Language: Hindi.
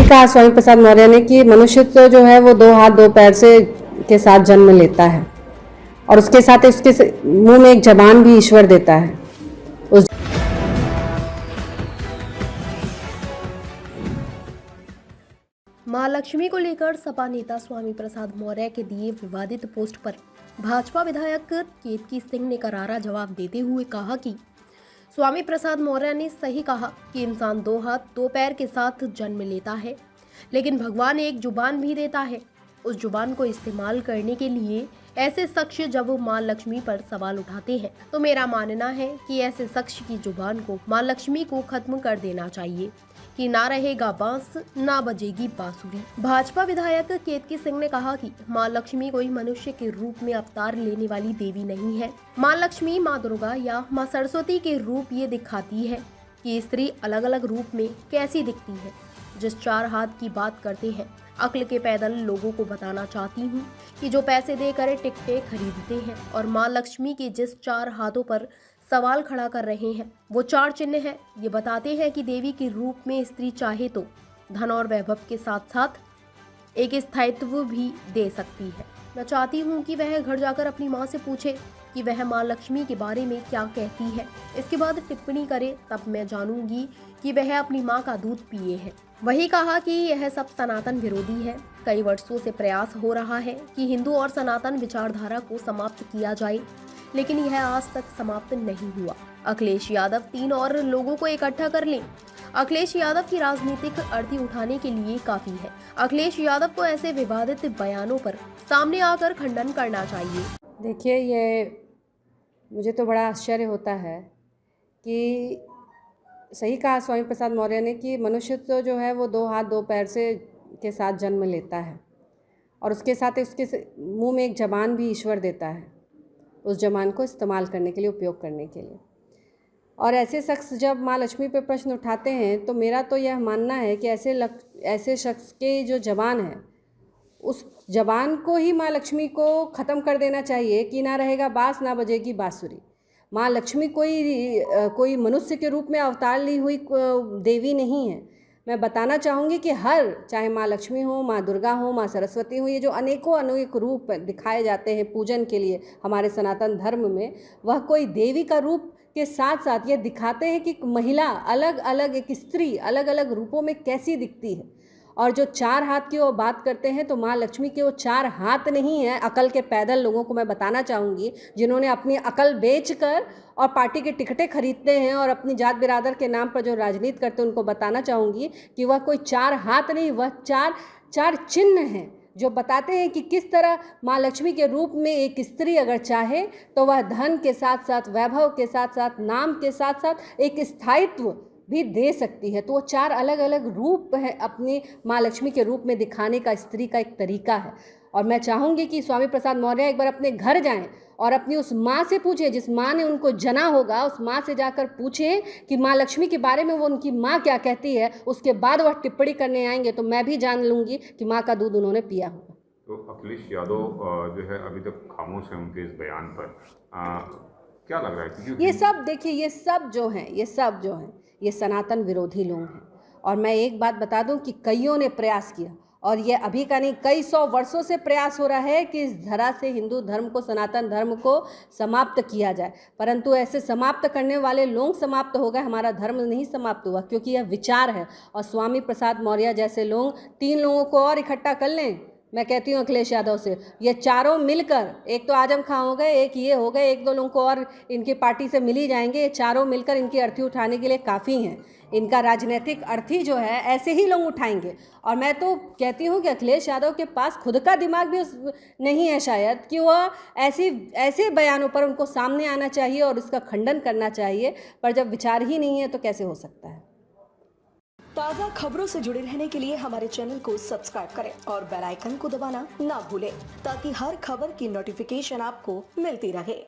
सही कहा स्वामी प्रसाद मौर्य ने कि मनुष्य तो जो है वो दो हाथ दो पैर से के साथ जन्म लेता है और उसके साथ उसके मुंह में एक जबान भी ईश्वर देता है। उस मां लक्ष्मी को लेकर सपा नेता स्वामी प्रसाद मौर्य के दिए विवादित पोस्ट पर भाजपा विधायक केतकी सिंह ने करारा जवाब देते हुए कहा कि स्वामी प्रसाद मौर्य ने सही कहा कि इंसान दो हाथ दो पैर के साथ जन्म लेता है, लेकिन भगवान एक जुबान भी देता है। उस जुबान को इस्तेमाल करने के लिए ऐसे शख्स जब मां लक्ष्मी पर सवाल उठाते हैं तो मेरा मानना है कि ऐसे शख्स की जुबान को मां लक्ष्मी को खत्म कर देना चाहिए कि ना रहेगा बांस ना बजेगी बांसुरी। भाजपा विधायक केतकी सिंह ने कहा कि मां लक्ष्मी कोई मनुष्य के रूप में अवतार लेने वाली देवी नहीं है। मां लक्ष्मी मां दुर्गा या मां सरस्वती के रूप ये दिखाती है कि स्त्री अलग अलग रूप में कैसी दिखती है। जिस चार हाथ की बात करते हैं, अक्ल के पैदल लोगों को बताना चाहती हूँ कि जो पैसे देकर टिकटें खरीदते हैं और मां लक्ष्मी के जिस चार हाथों पर सवाल खड़ा कर रहे हैं वो चार चिन्ह है। ये बताते हैं कि देवी के रूप में स्त्री चाहे तो धन और वैभव के साथ साथ एक स्थायित्व भी दे सकती है। मैं चाहती हूँ कि वह घर जाकर अपनी माँ से पूछे कि वह माँ लक्ष्मी के बारे में क्या कहती है, इसके बाद टिप्पणी करे, तब मैं जानूंगी कि वह अपनी माँ का दूध पिए है। वही कहा कि यह सब सनातन विरोधी है। कई वर्षों से प्रयास हो रहा है कि हिंदू और सनातन विचारधारा को समाप्त किया जाए, लेकिन यह आज तक समाप्त नहीं हुआ। अखिलेश यादव 3 और लोगों को इकट्ठा कर लें। अखिलेश यादव की राजनीतिक अर्थी उठाने के लिए काफी है। अखिलेश यादव को ऐसे विवादित बयानों पर सामने आकर खंडन करना चाहिए। देखिए, ये मुझे तो बड़ा आश्चर्य होता है कि सही कहा स्वामी प्रसाद मौर्य ने कि मनुष्य तो जो है वो दो हाथ दो पैर से के साथ जन्म लेता है और उसके साथ उसके मुंह में एक जबान भी ईश्वर देता है, उस जबान को इस्तेमाल करने के लिए, उपयोग करने के लिए। और ऐसे शख्स जब माँ लक्ष्मी पे प्रश्न उठाते हैं तो मेरा तो यह मानना है कि ऐसे शख्स के जो जबान है उस जबान को ही माँ लक्ष्मी को ख़त्म कर देना चाहिए कि ना रहेगा बांस ना बजेगी बांसुरी। माँ लक्ष्मी कोई मनुष्य के रूप में अवतार ली हुई देवी नहीं है। मैं बताना चाहूँगी कि चाहे माँ लक्ष्मी हो, माँ दुर्गा हो, माँ सरस्वती हो, ये जो अनेकों अनेक रूप दिखाए जाते हैं पूजन के लिए हमारे सनातन धर्म में, वह कोई देवी का रूप के साथ साथ ये दिखाते हैं कि महिला अलग अलग, एक स्त्री अलग अलग रूपों में कैसी दिखती है। और जो चार हाथ की वो बात करते हैं तो माँ लक्ष्मी के वो चार हाथ नहीं हैं। अकल के पैदल लोगों को मैं बताना चाहूँगी, जिन्होंने अपनी अकल बेचकर और पार्टी के टिकटें खरीदते हैं और अपनी जात बिरादर के नाम पर जो राजनीति करते हैं, उनको बताना चाहूँगी कि वह कोई चार हाथ नहीं, वह चार चिन्ह हैं जो बताते हैं कि किस तरह माँ लक्ष्मी के रूप में एक स्त्री अगर चाहे तो वह धन के साथ साथ, वैभव के साथ साथ, नाम के साथ साथ एक स्थायित्व भी दे सकती है। तो वो चार अलग अलग रूप है अपनी माँ लक्ष्मी के रूप में दिखाने का, स्त्री का एक तरीका है। और मैं चाहूँगी कि स्वामी प्रसाद मौर्य एक बार अपने घर जाएं और अपनी उस माँ से पूछें जिस माँ ने उनको जना होगा, उस माँ से जाकर पूछें कि माँ लक्ष्मी के बारे में वो उनकी माँ क्या कहती है। उसके बाद वह टिप्पणी करने आएंगे तो मैं भी जान लूँगी कि माँ का दूध उन्होंने पिया होगा। तो अखिलेश यादव जो है अभी तक खामोश है उनके इस बयान पर, क्या लग रहा है? क्योंकि ये सब देखिए, ये सब जो हैं ये सनातन विरोधी लोग हैं। और मैं एक बात बता दूं कि कईयों ने प्रयास किया, और ये अभी का नहीं, कई 100 वर्षों से प्रयास हो रहा है कि इस धरा से हिंदू धर्म को, सनातन धर्म को समाप्त किया जाए। परंतु ऐसे समाप्त करने वाले लोग समाप्त हो गए, हमारा धर्म नहीं समाप्त हुआ, क्योंकि यह विचार है। और स्वामी प्रसाद मौर्य जैसे लोग 3 लोगों को और इकट्ठा कर लें। मैं कहती हूँ अखिलेश यादव से, ये चारों मिलकर, एक तो आजम खां हो गए, एक ये हो गए, 1-2 लोगों को और इनकी पार्टी से मिल ही जाएंगे। ये चारों मिलकर इनकी अर्थी उठाने के लिए काफ़ी हैं। इनका राजनीतिक अर्थी जो है ऐसे ही लोग उठाएंगे। और मैं तो कहती हूँ कि अखिलेश यादव के पास खुद का दिमाग भी नहीं है शायद, कि वह ऐसे बयानों पर उनको सामने आना चाहिए और इसका खंडन करना चाहिए। पर जब विचार ही नहीं है तो कैसे हो सकता है। ताज़ा खबरों से जुड़े रहने के लिए हमारे चैनल को सब्सक्राइब करें और बेल आइकन को दबाना ना भूलें, ताकि हर खबर की नोटिफिकेशन आपको मिलती रहे।